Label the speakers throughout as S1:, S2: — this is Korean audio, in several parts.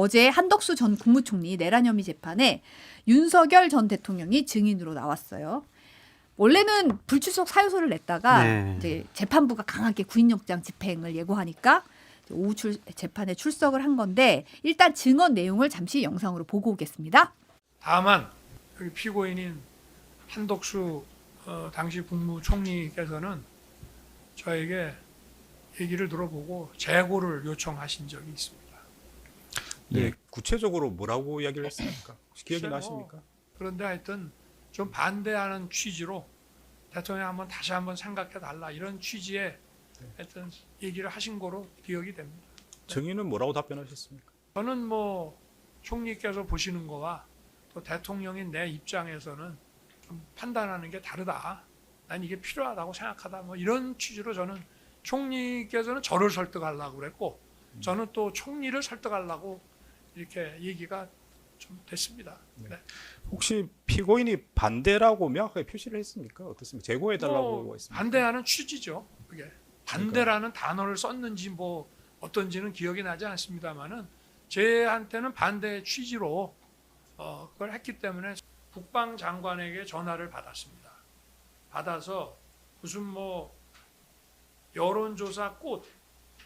S1: 어제 한덕수 전 국무총리 내란 혐의 재판에 윤석열 전 대통령이 증인으로 나왔어요. 원래는 불출석 사유서를 냈다가
S2: 네.
S1: 이제 재판부가 강하게 구인영장 집행을 예고하니까 오후 재판에 출석을 한 건데 일단 증언 내용을 잠시 영상으로 보고 오겠습니다.
S3: 다만 여기 피고인인 한덕수 당시 국무총리께서는 저에게 얘기를 들어보고 재고를 요청하신 적이 있습니다.
S4: 네, 구체적으로 뭐라고 이야기를 했습니까? 혹시 기억이
S3: 글쎄
S4: 나십니까?
S3: 그런데 하여튼 좀 반대하는 취지로 대통령 다시 한번 생각해 달라 이런 취지의 하여튼 얘기를 하신 거로 기억이 됩니다.
S4: 증인은 뭐라고 답변하셨습니까?
S3: 저는 뭐 총리께서 보시는 거와 또 대통령인 내 입장에서는 좀 판단하는 게 다르다. 난 이게 필요하다고 생각하다. 뭐 이런 취지로 저는 총리께서는 저를 설득하려고 그랬고 저는 또 총리를 설득하려고 이렇게 얘기가 좀 됐습니다. 네.
S4: 혹시 피고인이 반대라고 명확하게 표시를 했습니까? 어떻습니까? 재고해달라고 했습니까?
S3: 반대하는 취지죠. 그게 반대라는 단어를 썼는지 뭐 어떤지는 기억이 나지 않습니다만은 제한테는 반대의 취지로 그걸 했기 때문에 국방장관에게 전화를 받았습니다. 받아서 무슨 뭐 여론조사 꽃,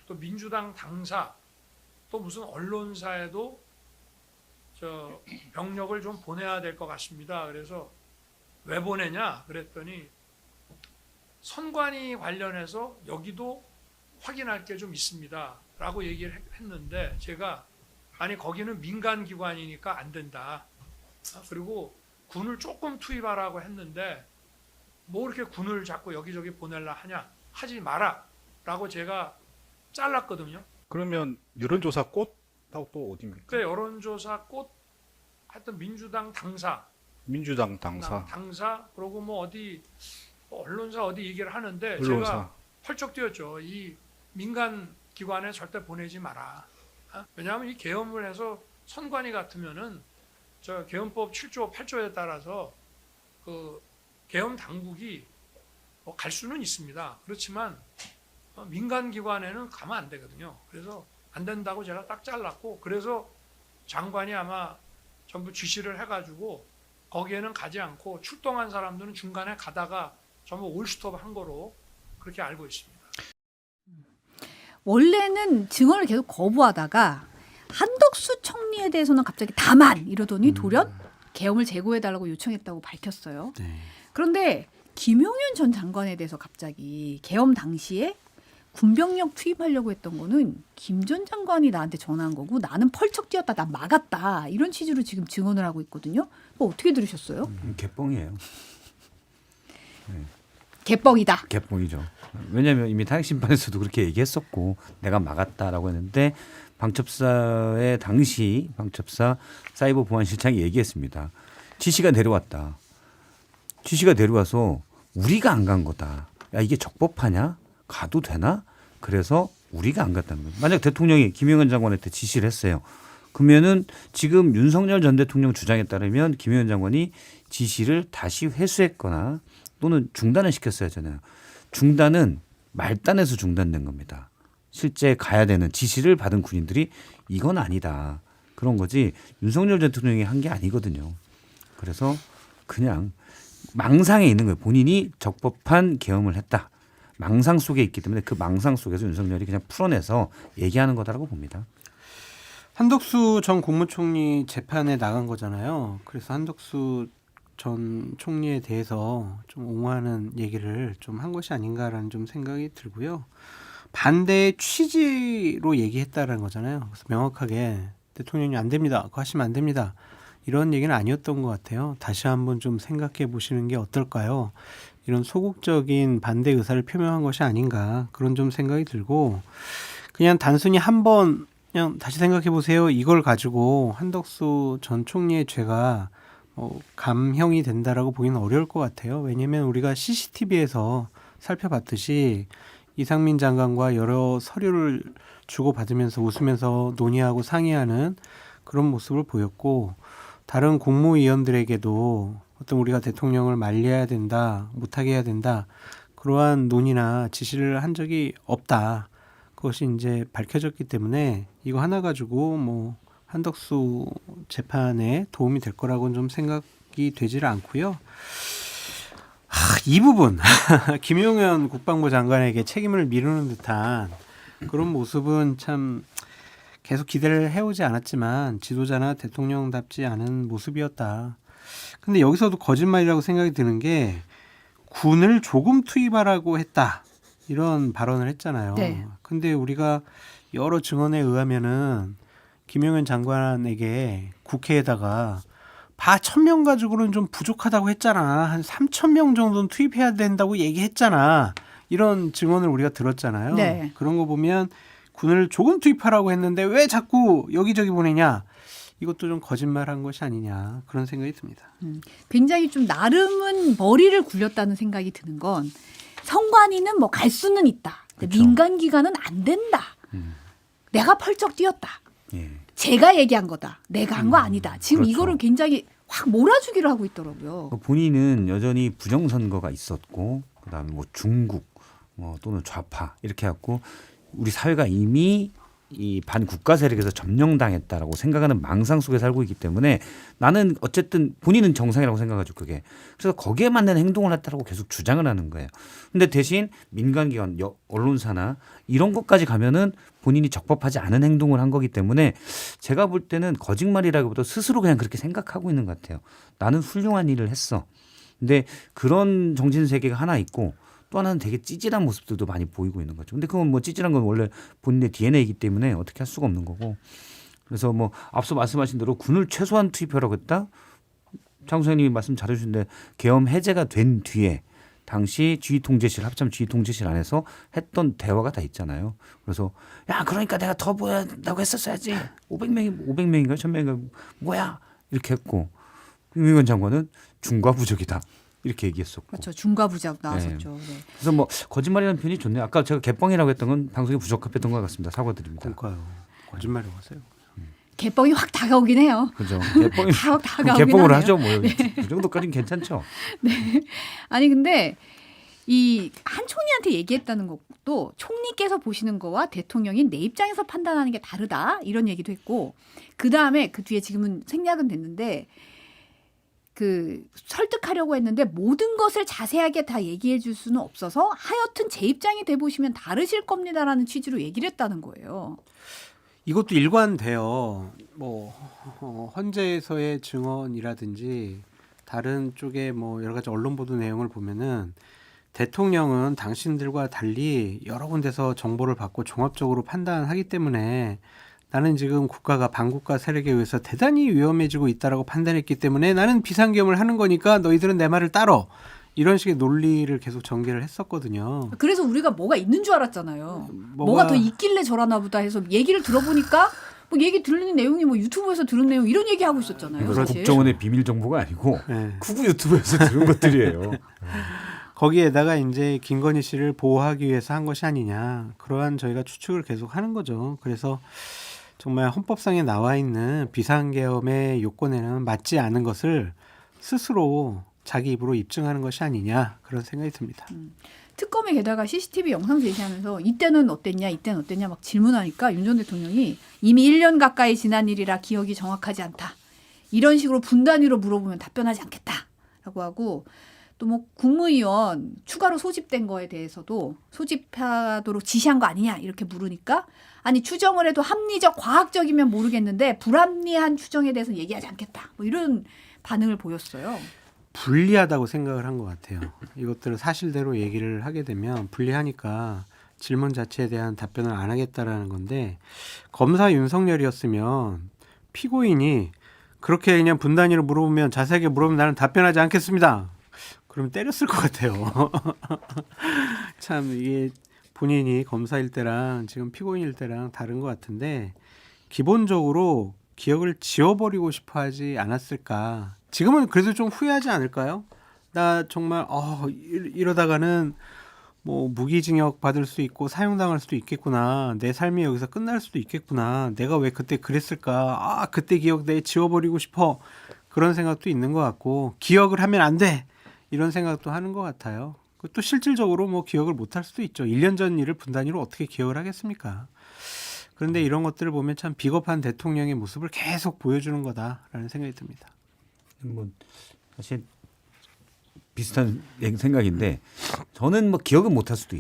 S3: 또 민주당 당사, 또 무슨 언론사에도 저 병력을 좀 보내야 될 것 같습니다. 그래서 왜 보내냐 그랬더니 선관위 관련해서 여기도 확인할 게 좀 있습니다. 라고 얘기를 했는데 제가 아니 거기는 민간기관이니까 안 된다. 그리고 군을 조금 투입하라고 했는데 뭐 이렇게 군을 자꾸 여기저기 보내려 하냐. 하지 마라. 라고 제가 잘랐거든요.
S4: 그러면 여론조사 꽃하고 또 어디입니까?
S3: 그 여론조사 꽃 하여튼 민주당 당사
S4: 민주당 당사.
S3: 그리고 뭐 어디 언론사 어디 얘기를 하는데
S4: 언론사.
S3: 제가 펄쩍 뛰었죠. 이 민간 기관에 절대 보내지 마라. 왜냐하면 이 계엄을 해서 선관위 같으면은 저 계엄법 7조 8조에 따라서 그 계엄 당국이 갈 수는 있습니다. 그렇지만 민간 기관에는 가면 안 되거든요. 그래서 안 된다고 제가 딱 잘랐고 그래서 장관이 아마 전부 지시를 해가지고 거기에는 가지 않고 출동한 사람들은 중간에 가다가 전부 올스톱 한 거로 그렇게 알고 있습니다.
S1: 원래는 증언을 계속 거부하다가 한덕수 총리에 대해서는 갑자기 다만 이러더니 돌연 계엄을 재고해달라고 요청했다고 밝혔어요.
S2: 네.
S1: 그런데 김용현 전 장관에 대해서 갑자기 계엄 당시에 군병력 투입하려고 했던 거는 김 전 장관이 나한테 전화한 거고 나는 펄쩍 뛰었다, 나 막았다 이런 취지로 지금 증언을 하고 있거든요. 뭐 어떻게 들으셨어요?
S2: 개뻥이에요.
S1: 개뻥이다.
S2: 개뻥이죠. 왜냐하면 이미 탄핵심판에서도 그렇게 얘기했었고 내가 막았다라고 했는데 방첩사의 당시 방첩사 사이버 보안실장이 얘기했습니다. 지시가 내려왔다. 지시가 내려와서 우리가 안 간 거다. 야 이게 적법하냐? 가도 되나? 그래서 우리가 안 갔다는 거예요. 만약 대통령이 김영현 장관한테 지시를 했어요. 그러면은 지금 윤석열 전 대통령 주장에 따르면 김영현 장관이 지시를 다시 회수했거나 또는 중단을 시켰어야 하잖아요. 중단은 말단에서 중단된 겁니다. 실제 가야 되는 지시를 받은 군인들이 이건 아니다. 그런 거지 윤석열 대통령이 한 게 아니거든요. 그래서 그냥 망상에 있는 거예요. 본인이 적법한 계엄을 했다. 망상 속에 있기 때문에 그 망상 속에서 윤석열이 그냥 풀어내서 얘기하는 거다라고 봅니다.
S5: 한덕수 전 국무총리 재판에 나간 거잖아요. 그래서 한덕수 전 총리에 대해서 좀 옹호하는 얘기를 좀 한 것이 아닌가라는 좀 생각이 들고요. 반대의 취지로 얘기했다라는 거잖아요. 그래서 명확하게 대통령이 안 됩니다. 그거 하시면 안 됩니다. 이런 얘기는 아니었던 것 같아요. 다시 한번 좀 생각해 보시는 게 어떨까요? 이런 소극적인 반대 의사를 표명한 것이 아닌가 그런 좀 생각이 들고 그냥 단순히 한번 그냥 다시 생각해 보세요. 이걸 가지고 한덕수 전 총리의 죄가 감형이 된다라고 보기는 어려울 것 같아요. 왜냐하면 우리가 CCTV에서 살펴봤듯이 이상민 장관과 여러 서류를 주고받으면서 웃으면서 논의하고 상의하는 그런 모습을 보였고 다른 국무위원들에게도 어떤 우리가 대통령을 말려야 된다, 못하게 해야 된다 그러한 논의나 지시를 한 적이 없다. 그것이 이제 밝혀졌기 때문에 이거 하나 가지고 뭐 한덕수 재판에 도움이 될 거라고는 좀 생각이 되지를 않고요. 이 부분 김용현 국방부 장관에게 책임을 미루는 듯한 그런 모습은 참 계속 기대를 해오지 않았지만 지도자나 대통령답지 않은 모습이었다. 근데 여기서도 거짓말이라고 생각이 드는 게 군을 조금 투입하라고 했다. 이런 발언을 했잖아요.
S1: 네.
S5: 근데 우리가 여러 증언에 의하면은 김용현 장관에게 국회에다가 1,000명 가지고는 좀 부족하다고 했잖아. 한 3,000명 정도는 투입해야 된다고 얘기했잖아. 이런 증언을 우리가 들었잖아요.
S1: 네.
S5: 그런 거 보면 군을 조금 투입하라고 했는데 왜 자꾸 여기저기 보내냐. 이것도 좀 거짓말한 것이 아니냐. 그런 생각이 듭니다.
S1: 굉장히 좀 나름은 머리를 굴렸다는 생각이 드는 건 선관위는 뭐 갈 수는 있다. 근데
S2: 그렇죠.
S1: 민간 기관은 안 된다. 내가 펄쩍 뛰었다.
S2: 예.
S1: 제가 얘기한 거다. 내가 한 거 아니다. 지금
S2: 그렇죠.
S1: 이거를 굉장히 확 몰아주기를 하고 있더라고요.
S2: 본인은 여전히 부정선거가 있었고 그다음에 뭐 중국 뭐 또는 좌파 이렇게 해갖고 우리 사회가 이미 이 반국가 세력에서 점령당했다라고 생각하는 망상 속에 살고 있기 때문에 나는 어쨌든 본인은 정상이라고 생각하죠 그게. 그래서 거기에 맞는 행동을 했다라고 계속 주장을 하는 거예요. 근데 대신 민간기관, 언론사나 이런 것까지 가면은 본인이 적법하지 않은 행동을 한 거기 때문에 제가 볼 때는 거짓말이라기보다 스스로 그냥 그렇게 생각하고 있는 것 같아요. 나는 훌륭한 일을 했어. 근데 그런 정신 세계가 하나 있고 또 하나는 되게 찌질한 모습들도 많이 보이고 있는 거죠. 근데 그건 뭐 찌질한 건 원래 본인의 DNA이기 때문에 어떻게 할 수가 없는 거고. 그래서 뭐 앞서 말씀하신 대로 군을 최소한 투입하라고 했다. 장 선생님이 말씀 잘해주신데 계엄 해제가 된 뒤에 당시 지휘통제실 합참 지휘통제실 안에서 했던 대화가 다 있잖아요. 그래서 야 그러니까 내가 더 보여야 한다고 했었어야지. 500명인가 1000명인가 뭐야 이렇게 했고 김용현 장관은 중과부적이다. 이렇게 얘기했었고.
S1: 그렇죠. 중과부작 나왔었죠. 네.
S2: 그래서 뭐 거짓말이라는 표현이 좋네요. 아까 제가 개뻥이라고 했던 건 방송에 부적합했던 것 같습니다. 사과드립니다.
S5: 그러니까요. 거짓말이라고 하세요.
S1: 개뻥이 확 다가오긴 해요.
S2: 그죠? 개뻥이
S1: 확 다가오긴
S2: 개뻥으로
S1: 하네요.
S2: 하죠. 뭐 이 정도까지는 괜찮죠.
S1: 아니 근데 이 한 총리한테 얘기했다는 것도 총리께서 보시는 거와 대통령이 내 입장에서 판단하는 게 다르다 이런 얘기도 했고 그 다음에 그 뒤에 지금은 생략은 됐는데 그 설득하려고 했는데 모든 것을 자세하게 다 얘기해 줄 수는 없어서 하여튼 제 입장이 돼 보시면 다르실 겁니다라는 취지로 얘기를 했다는 거예요.
S5: 이것도 일관돼요. 뭐 헌재에서의 증언이라든지 다른 쪽에 뭐 여러 가지 언론 보도 내용을 보면은 대통령은 당신들과 달리 여러 군데서 정보를 받고 종합적으로 판단하기 때문에 나는 지금 국가가 반국가 세력에 의해서 대단히 위험해지고 있다라고 판단했기 때문에 나는 비상계엄을 하는 거니까 너희들은 내 말을 따러 이런 식의 논리를 계속 전개를 했었거든요.
S1: 그래서 우리가 뭐가 있는 줄 알았잖아요. 뭐가 더 있길래 저러나 보다 해서 얘기를 들어보니까 뭐 얘기 들리는 내용이 뭐 유튜브에서 들은 내용 이런 얘기 하고 있었잖아요.
S2: 이건
S1: 사실.
S2: 국정원의 비밀 정보가 아니고
S5: 네.
S2: 구구 유튜브에서 들은 것들이에요.
S5: 거기에다가 이제 김건희 씨를 보호하기 위해서 한 것이 아니냐. 그러한 저희가 추측을 계속 하는 거죠. 그래서 정말 헌법상에 나와 있는 비상계엄의 요건에는 맞지 않은 것을 스스로 자기 입으로 입증하는 것이 아니냐 그런 생각이 듭니다.
S1: 특검에 게다가 CCTV 영상 제시하면서 이때는 어땠냐 이때는 어땠냐 막 질문하니까 윤 전 대통령이 이미 1년 가까이 지난 일이라 기억이 정확하지 않다. 이런 식으로 분단위로 물어보면 답변하지 않겠다라고 하고 또 뭐 국무위원 추가로 소집된 거에 대해서도 소집하도록 지시한 거 아니냐 이렇게 물으니까 아니 추정을 해도 합리적 과학적이면 모르겠는데 불합리한 추정에 대해서는 얘기하지 않겠다. 뭐 이런 반응을 보였어요.
S5: 불리하다고 생각을 한 것 같아요. 이것들을 사실대로 얘기를 하게 되면 불리하니까 질문 자체에 대한 답변을 안 하겠다라는 건데 검사 윤석열이었으면 피고인이 그렇게 그냥 분단위로 물어보면 자세하게 물어보면 나는 답변하지 않겠습니다. 그러면 때렸을 것 같아요. 참 이게 본인이 검사일 때랑 지금 피고인일 때랑 다른 것 같은데 기본적으로 기억을 지워버리고 싶어 하지 않았을까. 지금은 그래도 좀 후회하지 않을까요? 나 정말 이러다가는 뭐 무기징역 받을 수 있고 사형당할 수도 있겠구나. 내 삶이 여기서 끝날 수도 있겠구나. 내가 왜 그때 그랬을까. 그때 기억 내 지워버리고 싶어. 그런 생각도 있는 것 같고 기억을 하면 안 돼. 이런 생각도 하는 것 같아요. 또 실질적으로 뭐 기억을 못할 수도 있죠. 1년 전 일을 분단위로 어떻게 기억을 하겠습니까? 그런데 이런 것들을 보면 참 비겁한 대통령의 모습을 계속 보여주는 거다라는 생각이 듭니다.
S2: 뭐 사실 비슷한 생각인데 저는 뭐 기억은 못할 수도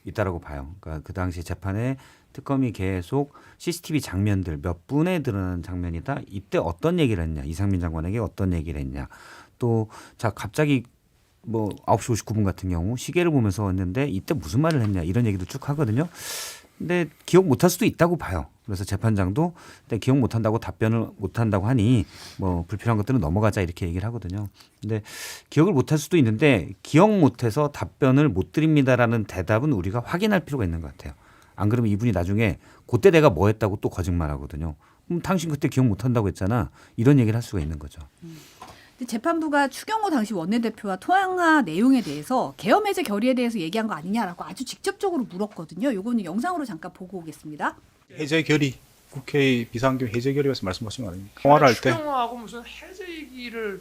S2: 있다라고 봐요. 그러니까 그 당시 재판에 특검이 계속 CCTV 장면들 몇 분에 드러나는 장면이다. 이때 어떤 얘기를 했냐, 이상민 장관에게 어떤 얘기를 했냐. 또 자 갑자기 뭐 9시 59분 같은 경우 시계를 보면서 왔는데 이때 무슨 말을 했냐 이런 얘기도 쭉 하거든요. 근데 기억 못할 수도 있다고 봐요. 그래서 재판장도 기억 못한다고 답변을 못한다고 하니 뭐 불필요한 것들은 넘어가자 이렇게 얘기를 하거든요. 근데 기억을 못할 수도 있는데 기억 못해서 답변을 못 드립니다라는 대답은 우리가 확인할 필요가 있는 것 같아요. 안 그러면 이분이 나중에 그때 내가 뭐 했다고 또 거짓말하거든요. 당신 그때 기억 못한다고 했잖아. 이런 얘기를 할 수가 있는 거죠.
S1: 재판부가 추경호 당시 원내대표와 통화 내용에 대해서 계엄 해제 결의에 대해서 얘기한 거 아니냐라고 아주 직접적으로 물었거든요. 요거는 영상으로 잠깐 보고 오겠습니다.
S4: 해제 결의, 국회 비상경 해제 결의에서 말씀하신 거 아닙니까? 통화를 할 때
S3: 추경호하고 무슨 해제 얘기를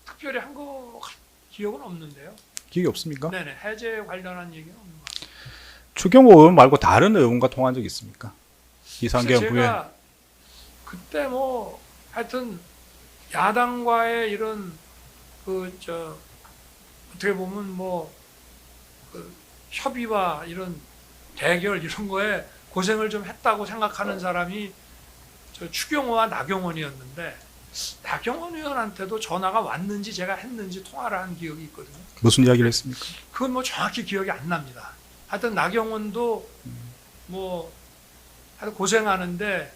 S3: 특별히 한 거 기억은 없는데요.
S4: 기억이 없습니까?
S3: 네네, 해제 관련한 얘기는 없는 것 같아요.
S4: 추경호 의원 말고 다른 의원과 통화한 적 있습니까? 비상경 후에.
S3: 제가 그때 뭐 하여튼 야당과의 이런 어떻게 보면 뭐 협의와 이런 대결 이런 거에 고생을 좀 했다고 생각하는 사람이 추경호와 나경원이었는데 나경원 의원한테도 전화가 왔는지 제가 했는지 통화를 한 기억이 있거든요.
S4: 무슨 이야기를 했습니까?
S3: 그건 뭐 정확히 기억이 안 납니다. 하여튼 나경원도 뭐 하여튼 고생하는데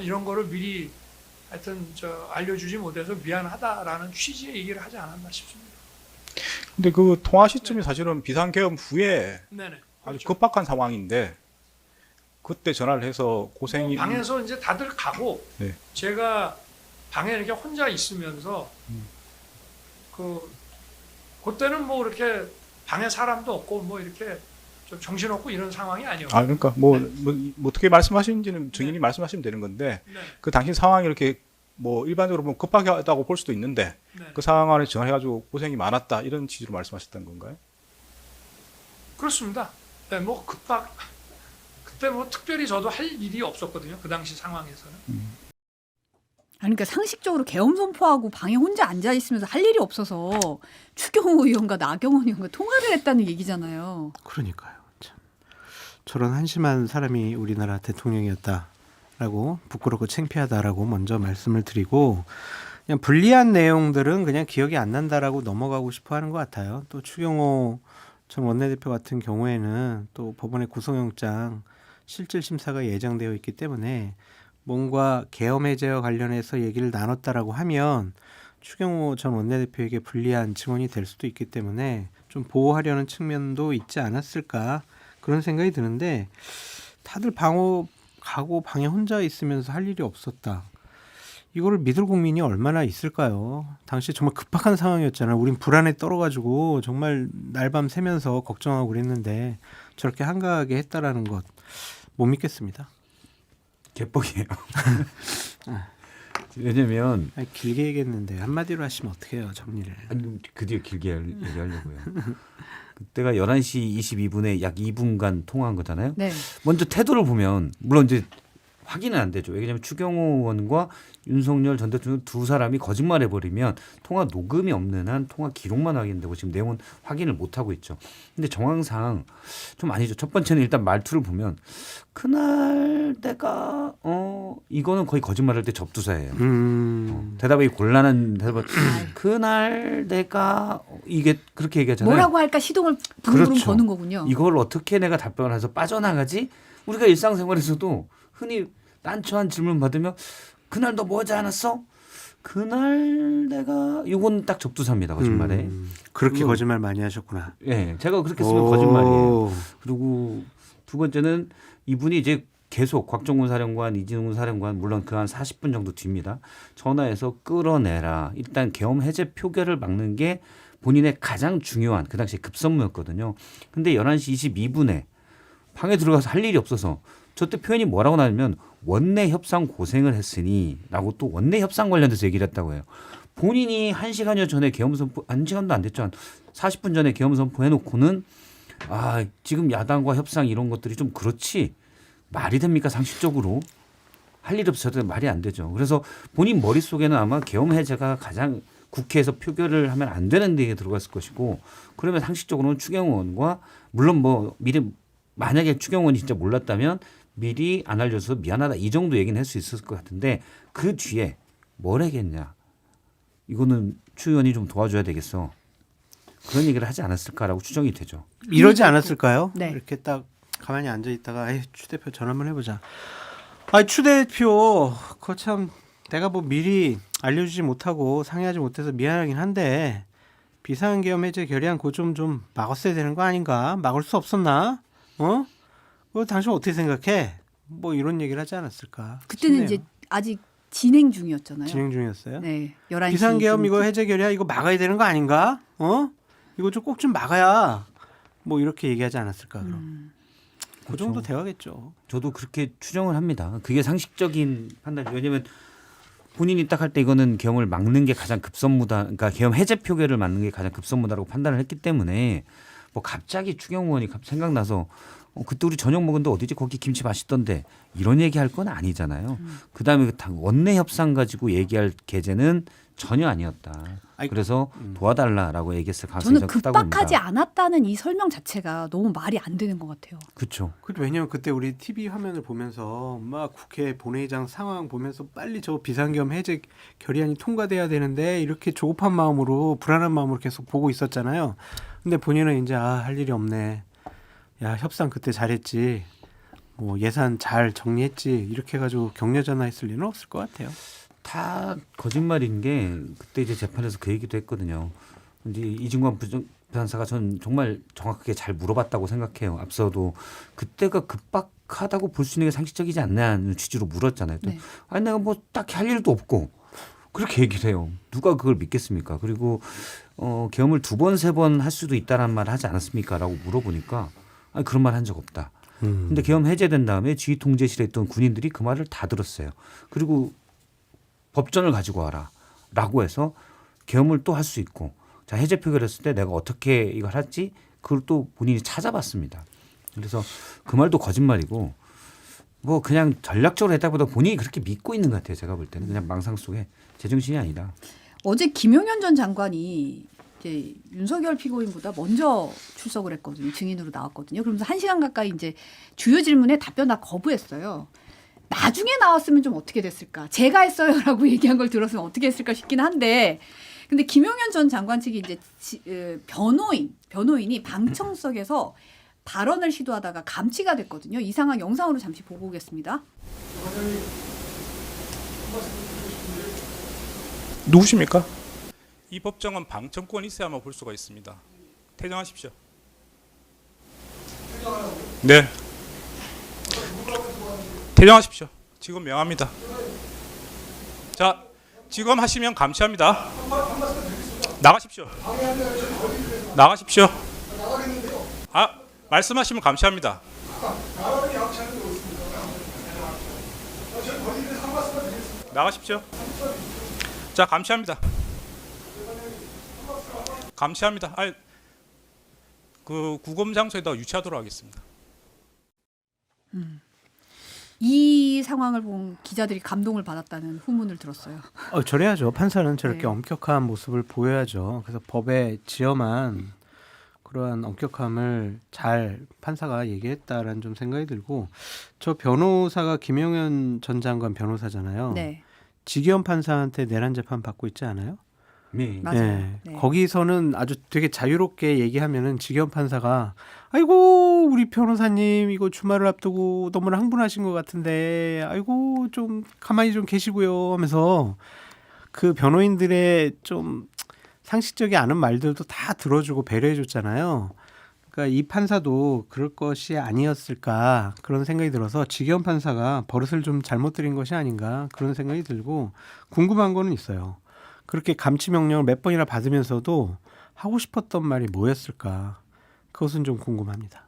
S3: 이런 거를 미리 하여튼 알려주지 못해서 미안하다라는 취지의 얘기를 하지 않았나 싶습니다.
S4: 근데 그 통화 시점이 사실은 비상계엄 후에
S3: 네네.
S4: 아주
S3: 그렇죠.
S4: 급박한 상황인데 그때 전화를 해서 고생이
S3: 방에서 이제 다들 가고
S4: 네.
S3: 제가 방에 이렇게 혼자 있으면서 그때는 뭐 이렇게 방에 사람도 없고 뭐 이렇게 좀 정신없고 이런 상황이 아니었고.
S4: 그러니까 뭐 어떻게 말씀하시는지는 증인이 말씀하시면 되는 건데
S3: 네.
S4: 그 당시 상황이 이렇게 뭐 일반적으로 보면 급하다고 볼 수도 있는데
S3: 네.
S4: 그 상황 안에 전화해가지고 고생이 많았다 이런 취지로 말씀하셨던 건가요?
S3: 그렇습니다. 네, 뭐 그때 뭐 특별히 저도 할 일이 없었거든요. 그 당시 상황에서는.
S1: 그러니까 상식적으로 계엄 선포하고 방에 혼자 앉아 있으면서 할 일이 없어서 추경호 의원과 나경원 의원과 통화를 했다는 얘기잖아요.
S5: 그러니까요. 참. 저런 한심한 사람이 우리나라 대통령이었다라고 부끄럽고 창피하다라고 먼저 말씀을 드리고 그냥 불리한 내용들은 그냥 기억이 안 난다라고 넘어가고 싶어하는 것 같아요. 또 추경호 전 원내대표 같은 경우에는 또 법원의 구속영장 실질 심사가 예정되어 있기 때문에 뭔가 계엄 해제와 관련해서 얘기를 나눴다라고 하면 추경호 전 원내대표에게 불리한 증언이 될 수도 있기 때문에 좀 보호하려는 측면도 있지 않았을까 그런 생각이 드는데 다들 가고 방에 혼자 있으면서 할 일이 없었다. 이거를 믿을 국민이 얼마나 있을까요? 당시 정말 급박한 상황이었잖아요. 우린 불안에 떨어가지고 정말 날밤 새면서 걱정하고 그랬는데 저렇게 한가하게 했다라는 것 못 믿겠습니다.
S2: 개뻑이에요. 왜냐면
S5: 아니, 길게 얘기했는데 한마디로 하시면 어떡해요 정리를.
S2: 그 뒤에 길게 얘기하려고요. 그때가 11시 22분에 약 2분간 통화한 거잖아요.
S1: 네.
S2: 먼저 태도를 보면 물론 이제 확인은 안 되죠. 왜냐하면 추경호 의원과 윤석열 전 대통령 두 사람이 거짓말해버리면 통화 녹음이 없는 한 통화 기록만 확인되고 지금 내용은 확인을 못하고 있죠. 근데 정황상 좀 아니죠. 첫 번째는 일단 말투를 보면 그날 내가 이거는 거의 거짓말할 때 접두사예요. 대답이 곤란한 대답을 그날 내가 이게 그렇게 얘기하잖아요.
S1: 뭐라고 할까 시동을 부릉부릉
S2: 그렇죠.
S1: 거는 거군요.
S2: 이걸 어떻게 내가 답변을 해서 빠져나가지? 우리가 일상생활에서도 흔히 난처한 질문 받으면 그날 너 뭐 하지 않았어? 그날 내가 이건 딱 접두사입니다. 거짓말에.
S5: 그렇게
S2: 그리고-
S5: 거짓말 많이 하셨구나.
S2: 예, 제가 그렇게 쓰면
S5: 오.
S2: 거짓말이에요. 그리고 두 번째는 이분이 이제 계속 곽종훈 사령관, 이진웅 사령관 물론 그 한 40분 정도 뒤입니다. 전화해서 끌어내라. 일단 계엄 해제 표결을 막는 게 본인의 가장 중요한 그 당시에 급선무였거든요. 근데 11시 22분에 방에 들어가서 할 일이 없어서 저때 표현이 뭐라고 나냐면 원내 협상 고생을 했으니 라고 또 원내 협상 관련돼서 얘기를 했다고 해요. 본인이 1시간여 전에 계엄 선포 1시간도 안 됐죠. 한 40분 전에 계엄 선포 해놓고는 지금 야당과 협상 이런 것들이 좀 그렇지 말이 됩니까? 상식적으로 할 일 없어도 말이 안 되죠. 그래서 본인 머릿속에는 아마 계엄 해제가 가장 국회에서 표결을 하면 안 되는 데에 들어갔을 것이고 그러면 상식적으로는 추경호원과 물론 뭐 미리 만약에 추경호원이 진짜 몰랐다면 미리 안 알려줘서 미안하다 이 정도 얘기는 할 수 있었을 것 같은데 그 뒤에 뭘 하겠냐. 이거는 추 의원이 좀 도와줘야 되겠어. 그런 얘기를 하지 않았을까라고 추정이 되죠.
S5: 이러지 않았을까요?
S1: 네.
S5: 이렇게 딱 가만히 앉아 있다가 추 대표 전화 한번 해보자. 추 대표 그거 참 내가 뭐 미리 알려주지 못하고 상의하지 못해서 미안하긴 한데 비상계엄 해제 결의안 그거 좀 막았어야 되는 거 아닌가? 막을 수 없었나? 그거 당신 어떻게 생각해? 뭐 이런 얘기를 하지 않았을까?
S1: 그때는
S5: 싶네요.
S1: 이제 아직 진행 중이었잖아요.
S5: 진행 중이었어요.
S1: 네, 11시
S5: 비상계엄 이거
S1: 좀-
S5: 해제 결의안 이거 막아야 되는 거 아닌가? 이거 좀 꼭 좀 막아야 뭐 이렇게 얘기하지 않았을까 그럼. 그 정도 대화겠죠.
S2: 저도 그렇게 추정을 합니다. 그게 상식적인 판단. 왜냐하면 본인이 딱 할 때 이거는 계엄을 막는 게 가장 급선무다. 그러니까 계엄 해제 표결을 막는 게 가장 급선무다라고 판단을 했기 때문에 뭐 갑자기 추경호원이 생각나서 그때 우리 저녁 먹은데 어디지 거기 김치 맛있던데 이런 얘기할 건 아니잖아요. 그다음에 원내 협상 가지고 얘기할 계제는 전혀 아니었다.
S5: 아이,
S2: 그래서 도와달라라고 얘기했을 가능성이
S1: 저는
S2: 크다고
S1: 급박하지
S2: 봅니다.
S1: 않았다는 이 설명 자체가 너무 말이 안 되는 것 같아요.
S2: 그렇죠.
S5: 왜냐면 그때 우리 TV 화면을 보면서 막 국회 본회의장 상황 보면서 빨리 저 비상계엄 해제 결의안이 통과돼야 되는데 이렇게 조급한 마음으로 불안한 마음으로 계속 보고 있었잖아요. 근데 본인은 이제 할 일이 없네. 야 협상 그때 잘했지. 뭐 예산 잘 정리했지. 이렇게 해가지고 격려 전화했을 리는 없을 것 같아요.
S2: 다 거짓말인 게 그때 이제 재판에서 그 얘기도 했거든요. 근데 이진관 부장판사가 전 정말 정확하게 잘 물어봤다고 생각해요. 앞서도 그때가 급박하다고 볼 수 있는 게 상식적이지 않냐는 취지로 물었잖아요.
S1: 네.
S2: 아니 내가 뭐 딱히 할 일도 없고 그렇게 얘기를 해요. 누가 그걸 믿겠습니까? 그리고 계엄을 2번, 3번 할 수도 있다는 말 하지 않았습니까?라고 물어보니까 아니 그런 말 한 적 없다. 근데 계엄 해제된 다음에 지휘 통제실에 있던 군인들이 그 말을 다 들었어요. 그리고 법전을 가지고 와라라고 해서 계엄을 또 할 수 있고 자 해제 표결했을 때 내가 어떻게 이걸 할지 그걸 또 본인이 찾아봤습니다. 그래서 그 말도 거짓말이고 뭐 그냥 전략적으로 했다보다 본인이 그렇게 믿고 있는 것 같아요. 제가 볼 때는 그냥 망상 속에 제정신이 아니다.
S1: 어제 김용현 전 장관이 이제 윤석열 피고인보다 먼저 출석을 했거든요. 증인으로 나왔거든요. 그러면서 1시간 가까이 이제 주요 질문에 답변 다 거부했어요. 나중에 나왔으면 좀 어떻게 됐을까? 제가 했어요라고 얘기한 걸 들었으면 어떻게 했을까 싶긴 한데, 근데 김용현 전 장관 측이 이제 변호인이 방청석에서 발언을 시도하다가 감치가 됐거든요. 이 상황 영상으로 잠시 보고 오겠습니다.
S4: 누구십니까? 이 법정은 방청권이 있어야만 볼 수가 있습니다. 퇴정하십시오. 네. 퇴정하십시오. 지금 명합니다. 자, 지금 하시면 감시합니다. 나가십시오. 나가십시오. 말씀하시면 감시합니다. 나가십시오. 자, 감시합니다. 감시합니다. 그 구검 장소에다 유치하도록 하겠습니다.
S1: 이 상황을 본 기자들이 감동을 받았다는 후문을 들었어요.
S5: 저래야죠. 판사는 저렇게
S1: 네.
S5: 엄격한 모습을 보여야죠. 그래서 법에 지엄한 그러한 엄격함을 잘 판사가 얘기했다라는 좀 생각이 들고, 저 변호사가 김용현 전 장관 변호사잖아요.
S1: 네,
S5: 지기현 판사한테 내란 재판 받고 있지 않아요?
S2: 네.
S1: 맞아요. 네.
S5: 거기서는 아주 되게 자유롭게 얘기하면은 지기현 판사가 아이고 우리 변호사님 이거 주말을 앞두고 너무나 흥분하신 것 같은데 아이고 좀 가만히 좀 계시고요 하면서 그 변호인들의 좀 상식적이 않은 말들도 다 들어주고 배려해 줬잖아요. 그러니까 이 판사도 그럴 것이 아니었을까 그런 생각이 들어서 지기현 판사가 버릇을 좀 잘못 들인 것이 아닌가 그런 생각이 들고, 궁금한 거는 있어요. 그렇게 감치 명령을 몇 번이나 받으면서도 하고 싶었던 말이 뭐였을까? 그것은 좀 궁금합니다.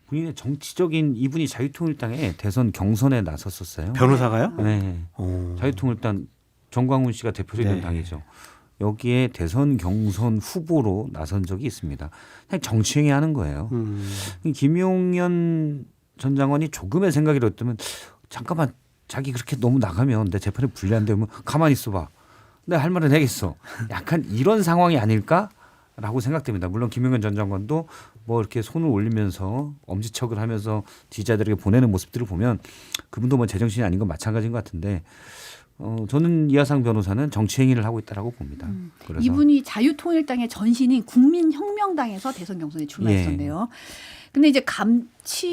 S2: 본인의 정치적인 이분이 자유통일당에 대선 경선에 나섰었어요.
S5: 변호사가요?
S2: 네. 자유통일당 정광훈 씨가 대표적인
S5: 네.
S2: 당이죠. 여기에 대선 경선 후보로 나선 적이 있습니다. 그냥 정치행위 하는 거예요. 김용현 전 장관이 조금의 생각이라면 잠깐만 자기 그렇게 너무 나가면 내 재판에 불리한데 뭐 가만히 있어봐. 내가 할 말은 해야겠어. 약간 이런 상황이 아닐까라고 생각됩니다. 물론 김용현 전 장관도 뭐 이렇게 손을 올리면서 엄지척을 하면서 지지자들에게 보내는 모습들을 보면 그분도 뭐 제정신이 아닌 건 마찬가지인 것 같은데 저는 이하상 변호사는 정치 행위를 하고 있다라고 봅니다. 그래서
S1: 이분이 자유통일당의 전신인 국민혁명당에서 대선 경선에 출마했었네요. 근데 이제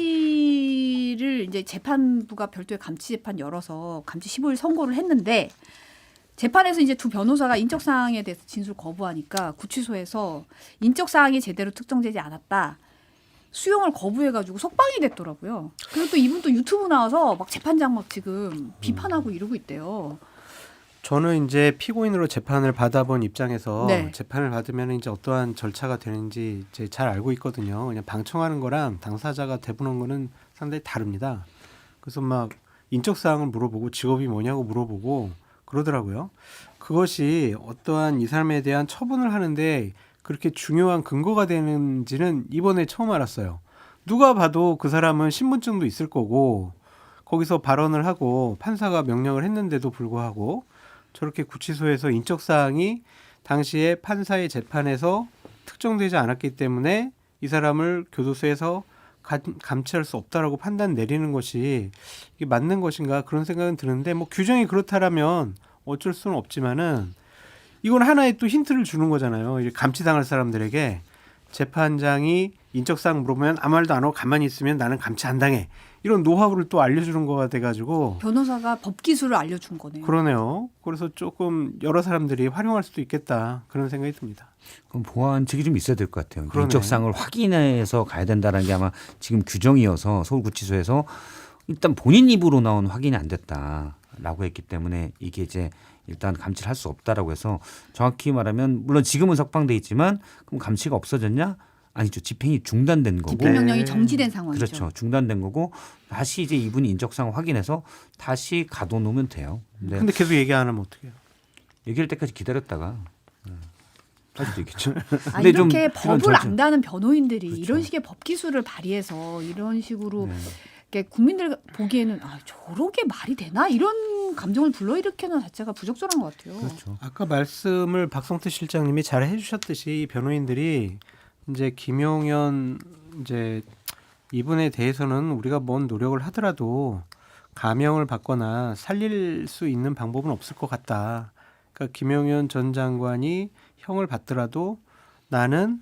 S1: 감치를 이제 재판부가 별도의 감치 재판 열어서 감치 15일 선고를 했는데 재판에서 이제 두 변호사가 인적 사항에 대해서 진술 거부하니까 구치소에서 인적 사항이 제대로 특정되지 않았다. 수용을 거부해가지고 석방이 됐더라고요. 그리고 또 이분 또 유튜브 나와서 막 재판장 막 지금 비판하고 이러고 있대요.
S5: 저는 이제 피고인으로 재판을 받아본 입장에서
S1: 네.
S5: 재판을 받으면 이제 어떠한 절차가 되는지 이제 잘 알고 있거든요. 그냥 방청하는 거랑 당사자가 대부는 거는 상당히 다릅니다. 그래서 막 인적 사항을 물어보고 직업이 뭐냐고 물어보고 그러더라고요. 그것이 어떠한 이 사람에 대한 처분을 하는데 그렇게 중요한 근거가 되는지는 이번에 처음 알았어요. 누가 봐도 그 사람은 신분증도 있을 거고 거기서 발언을 하고 판사가 명령을 했는데도 불구하고 저렇게 구치소에서 인적 사항이 당시에 판사의 재판에서 특정되지 않았기 때문에 이 사람을 교도소에서 감치할 수 없다라고 판단 내리는 것이 이게 맞는 것인가 그런 생각은 드는데 뭐 규정이 그렇다라면 어쩔 수는 없지만은 이건 하나의 또 힌트를 주는 거잖아요. 이제 감치당할 사람들에게 재판장이 인적사항 물어보면 아무 말도 안 하고 가만히 있으면 나는 감치 안 당해. 이런 노하우를 또 알려주는 거가 돼가지고
S1: 변호사가 법 기술을 알려준 거네요.
S5: 그러네요. 그래서 조금 여러 사람들이 활용할 수도 있겠다 그런 생각이 듭니다.
S2: 그럼 보완책이 좀 있어야 될 것 같아요.
S5: 그러네.
S2: 인적사항을 확인해서 가야 된다는 게 아마 지금 규정이어서 서울구치소에서 일단 본인 입으로 나온 확인이 안 됐다라고 했기 때문에 이게 이제 일단 감치를 할 수 없다라고 해서 정확히 말하면 물론 지금은 석방돼 있지만 그럼 감치가 없어졌냐? 아니죠. 집행이 중단된 거고.
S1: 집행명령이
S5: 네.
S1: 정지된 상황이죠.
S2: 그렇죠. 중단된 거고 다시 이제 이분이 인적사항 확인해서 다시 가둬놓으면 돼요.
S5: 근데 계속 얘기 안 하면 어떡해요?
S2: 얘기할 때까지 기다렸다가 할 수도 있겠죠.
S1: 아,
S2: 근데 좀
S1: 이렇게
S2: 이런
S1: 법을
S2: 절차-
S1: 안다는 변호인들이
S2: 그렇죠.
S1: 이런 식의 법 기술을 발휘해서 이런 식으로
S2: 네.
S1: 이렇게 국민들 보기에는 아, 저렇게 말이 되나 이런 감정을 불러일으키는 자체가 부적절한 것 같아요.
S2: 그렇죠.
S5: 아까 말씀을 박성태 실장님이 잘 해주셨듯이 이 변호인들이 이제 김용현 이제 이분에 대해서는 우리가 뭔 노력을 하더라도 감형을 받거나 살릴 수 있는 방법은 없을 것 같다. 그러니까 김용현 전 장관이 형을 받더라도 나는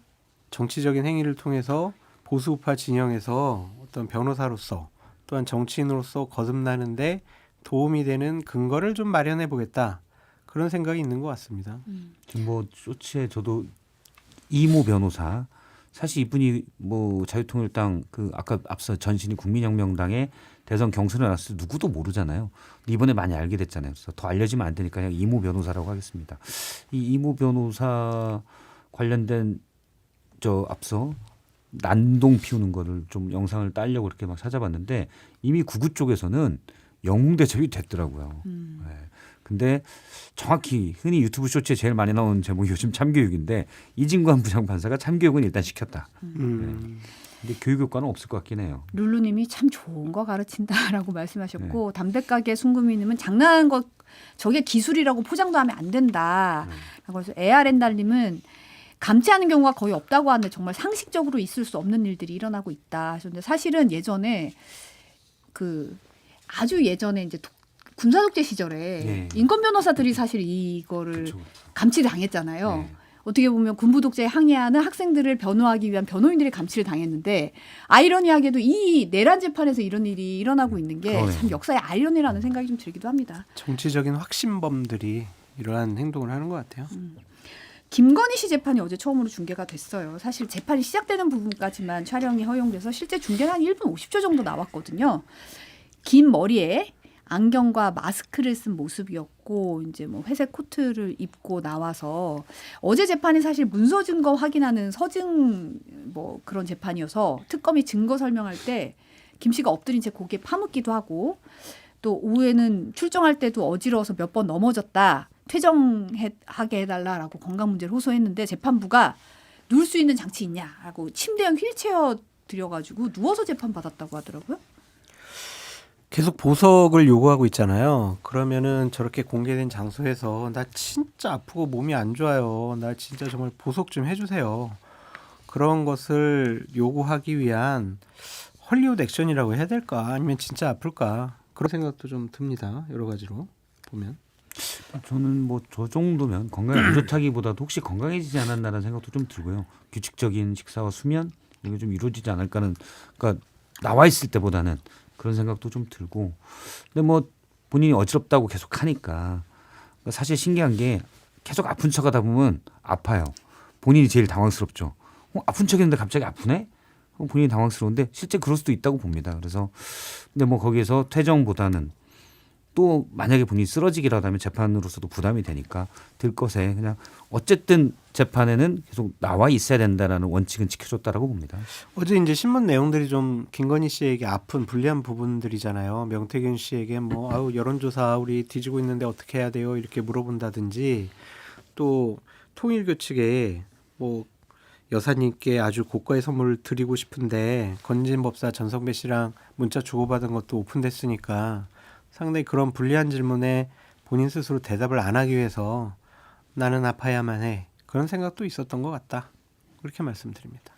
S5: 정치적인 행위를 통해서 보수우파 진영에서 어떤 변호사로서 또한 정치인으로서 거듭나는데 도움이 되는 근거를 좀 마련해 보겠다. 그런 생각이 있는 것 같습니다.
S2: 지금 뭐 쇼츠에 저도 이모 변호사 사실 이분이 뭐 자유통일당 그 아까 앞서 전신이 국민혁명당의 대선 경선에 나왔을 때 누구도 모르잖아요. 근데 이번에 많이 알게 됐잖아요. 그래서 더 알려지면 안 되니까 그냥 이모 변호사라고 하겠습니다. 이 이모 변호사 관련된 저 앞서 난동 피우는 거를 좀 영상을 따려고 이렇게 막 찾아봤는데 이미 구구 쪽에서는 영웅 대접이 됐더라고요. 네. 근데 정확히 흔히 유튜브 쇼츠에 제일 많이 나오는 제목이 요즘 참교육인데 이진관 부장판사가 참교육은 일단 시켰다. 근데 교육 효과는 없을 것 같긴 해요.
S1: 룰루님이 참 좋은 거 가르친다라고 말씀하셨고 담배가게 순금이님은 장난한 것 저게 기술이라고 포장도 하면 안 된다. 라고 해서 에아렌달님은 감치하는 경우가 거의 없다고 하는데 정말 상식적으로 있을 수 없는 일들이 일어나고 있다. 하셨는데 사실은 예전에 그 아주 예전에 이제 군사독재 시절에
S2: 네.
S1: 인권 변호사들이 사실 이거를
S2: 그렇죠.
S1: 감치를 당했잖아요.
S2: 네.
S1: 어떻게 보면 군부 독재에 항의하는 학생들을 변호하기 위한 변호인들이 감치를 당했는데 아이러니하게도 이 내란 재판에서 이런 일이 일어나고 있는 게
S2: 그러네요.
S1: 참 역사의 아이러니라는 생각이 좀 들기도 합니다.
S5: 정치적인 확신범들이 이러한 행동을 하는 것 같아요.
S1: 김건희 씨 재판이 어제 처음으로 중계가 됐어요. 사실 재판이 시작되는 부분까지만 촬영이 허용돼서 실제 중계는 한 1분 50초 정도 나왔거든요. 긴 머리에 안경과 마스크를 쓴 모습이었고 이제 뭐 회색 코트를 입고 나와서 어제 재판이 사실 문서 증거 확인하는 서증 뭐 그런 재판이어서 특검이 증거 설명할 때 김 씨가 엎드린 채 고개 파묻기도 하고 또 오후에는 출정할 때도 어지러워서 몇 번 넘어졌다. 퇴정하게 해달라라고 건강 문제를 호소했는데 재판부가 누울 수 있는 장치 있냐라고 침대형 휠체어 들여가지고 누워서 재판 받았다고 하더라고요.
S5: 계속 보석을 요구하고 있잖아요. 그러면은 저렇게 공개된 장소에서 나 진짜 아프고 몸이 안 좋아요. 나 진짜 정말 보석 좀 해주세요. 그런 것을 요구하기 위한 헐리우드 액션이라고 해야 될까? 아니면 진짜 아플까? 그런 생각도 좀 듭니다. 여러 가지로 보면.
S2: 저는 뭐 저 정도면 건강이 안 좋다기보다도 혹시 건강해지지 않았나라는 생각도 좀 들고요. 규칙적인 식사와 수면 이게 좀 이루어지지 않을까는, 그러니까 나와 있을 때보다는 그런 생각도 좀 들고. 근데 뭐 본인이 어지럽다고 계속 하니까 사실 신기한 게 계속 아픈 척하다 보면 아파요. 본인이 제일 당황스럽죠. 아픈 척했는데 갑자기 아프네? 본인이 당황스러운데 실제 그럴 수도 있다고 봅니다. 그래서 근데 뭐 거기에서 퇴정보다는 또 만약에 본인이 쓰러지기라도 하면 재판으로서도 부담이 되니까 들 것에 그냥 어쨌든 재판에는 계속 나와 있어야 된다라는 원칙은 지켜줬다라고 봅니다.
S5: 어제 이제 신문 내용들이 좀 김건희 씨에게 아픈 불리한 부분들이잖아요. 명태균 씨에게 뭐 아우 여론조사 우리 뒤지고 있는데 어떻게 해야 돼요? 이렇게 물어본다든지 또 통일교 측에 뭐 여사님께 아주 고가의 선물을 드리고 싶은데 건진 법사 전성배 씨랑 문자 주고받은 것도 오픈됐으니까 상당히 그런 불리한 질문에 본인 스스로 대답을 안 하기 위해서 나는 아파야만 해. 그런 생각도 있었던 것 같다. 그렇게 말씀드립니다.